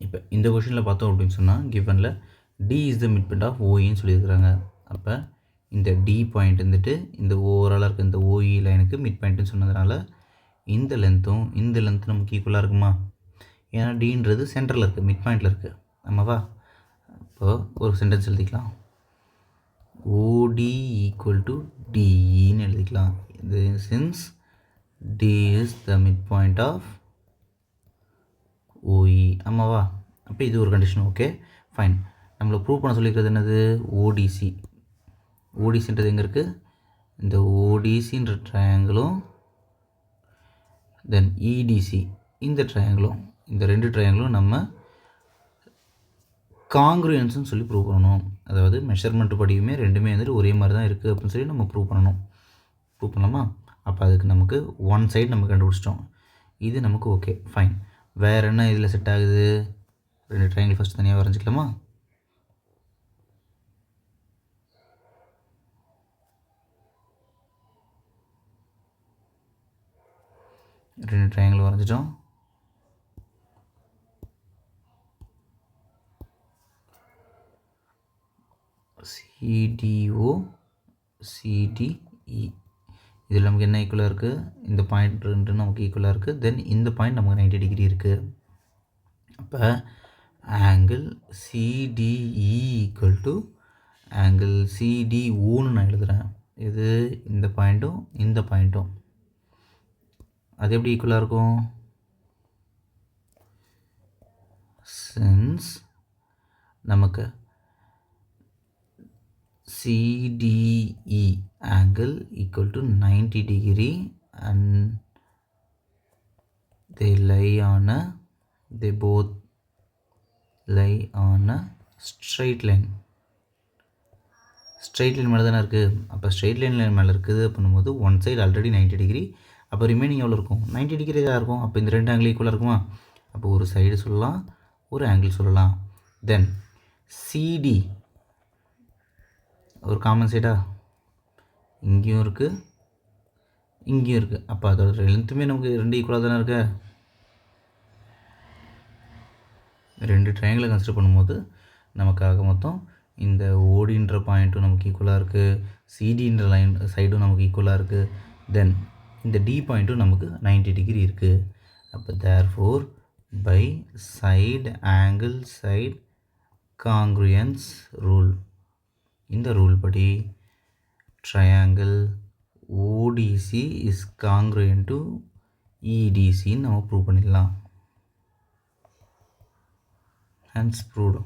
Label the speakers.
Speaker 1: இப்போ இந்த கொஷினில் பார்த்தோம் அப்படின்னு சொன்னால் கிவனில் D is the mid point of ஓஇன்னு சொல்லியிருக்கிறாங்க. அப்போ இந்த டி பாயிண்ட் வந்துட்டு இந்த ஓவராலாக இருக்க இந்த ஓஇ லைனுக்கு மிட் பாயிண்ட்டுன்னு சொன்னதுனால இந்த லென்த்தும் இந்த லென்த்தும் நமக்கு ஈக்குவலாக இருக்குமா? ஏன்னா டீன்றது சென்டரில் இருக்குது, மிட் பாயிண்டில் இருக்குது. ஆமாவா? இப்போது ஒரு சென்டென்ஸ் எழுதிக்கலாம். ஓடி ஈக்குவல் டு டின்னு எழுதிக்கலாம். இது since T is the mid point of O E. ஆமாவா? அப்போ இது ஒரு கண்டிஷன். Okay fine. நம்மளை ப்ரூவ் பண்ண சொல்லிக்கிறது என்னது? ஓடிசி. ஓடிசின்றது எங்கே இருக்குது? இந்த ஓடிசின்ற ட்ரையாங்கிளும் தென் இடிசி இந்த ட்ரையாங்கிளும், இந்த ரெண்டு ட்ரையாங்கிளும் நம்ம காங்க்ரூயன்ஸ்னு சொல்லி ப்ரூவ் பண்ணணும். அதாவது மெஷர்மெண்ட் படியுமே ரெண்டுமே வந்துட்டு ஒரே மாதிரி தான் இருக்குது அப்படின்னு சொல்லி நம்ம ப்ரூவ் பண்ணணும். ப்ரூவ் பண்ணலாமா? அப்போ அதுக்கு நமக்கு ஒன் சைடு நம்ம கண்டுபிடிச்சிட்டோம். இது நமக்கு ஓகே ஃபைன். வேறு என்ன இதில் செட் ஆகுது? ரெண்டு ட்ரையாங்கிள் ஃபஸ்ட் தனியாக வரைஞ்சிக்கலாமா? ரெண்டு ட்ரையாங்கிள் வரைஞ்சிட்டோம். சிடிஓ சிடிஇ இதில் நமக்கு என்ன ஈக்குவலாக இருக்குது? இந்த பாயிண்ட் ரெண்டு நமக்கு ஈக்குவலாக இருக்குது. தென் இந்த பாயிண்ட் நமக்கு 90 டிகிரி இருக்குது. அப்போ ஆங்கிள் சிடிஇ ஈக்குவல் டு ஆங்கிள் சிடிஓன்னு நான் எழுதுகிறேன். இது இந்த பாயிண்ட்டும் இந்த பாயிண்ட்டும் அது எப்படி ஈக்குவலாக இருக்கும்? சின்ஸ் நமக்கு CDE angle equal to 90 degree and they both lie on a straight line. Straight line மேலே தானே இருக்குது. அப்போ ஸ்ட்ரெயிட் லைன் மேலே இருக்குது பண்ணும்போது ஒன் சைடு ஆல்ரெடி 90 டிகிரி. அப்போ ரிமைனிங் எவ்வளோ இருக்கும்? 90 டிகிரி தான் இருக்கும். அப்போ இந்த ரெண்டு ஆங்கிள் ஈக்குவலாக இருக்குமா? அப்போ ஒரு சைடு சொல்லலாம், ஒரு ஆங்கிள் சொல்லலாம். தென் சிடி ஒரு காமன் சைடா இங்கேயும் இருக்குது, இங்கேயும் இருக்குது. அப்போ அதோட லென்த்துமே நமக்கு ரெண்டு ஈக்குவலாக தானே இருக்கு. ரெண்டு ட்ரையாங்கிளை கன்சிடர் பண்ணும்போது நமக்காக மொத்தம் இந்த ஓடின்ற பாயிண்ட்டும் நமக்கு ஈக்குவலாக இருக்குது, சிடின்ற லைன் சைடும் நமக்கு ஈக்குவலாக இருக்குது. தென் இந்த டி பாயிண்ட்டும் நமக்கு 90 டிகிரி இருக்குது. அப்போ therefore by side angle side congruence rule, இந்த ரூல் படி triangle ODC is congruent to EDC நம்ம ப்ரூவ் பண்ணிடலாம். Hence proved.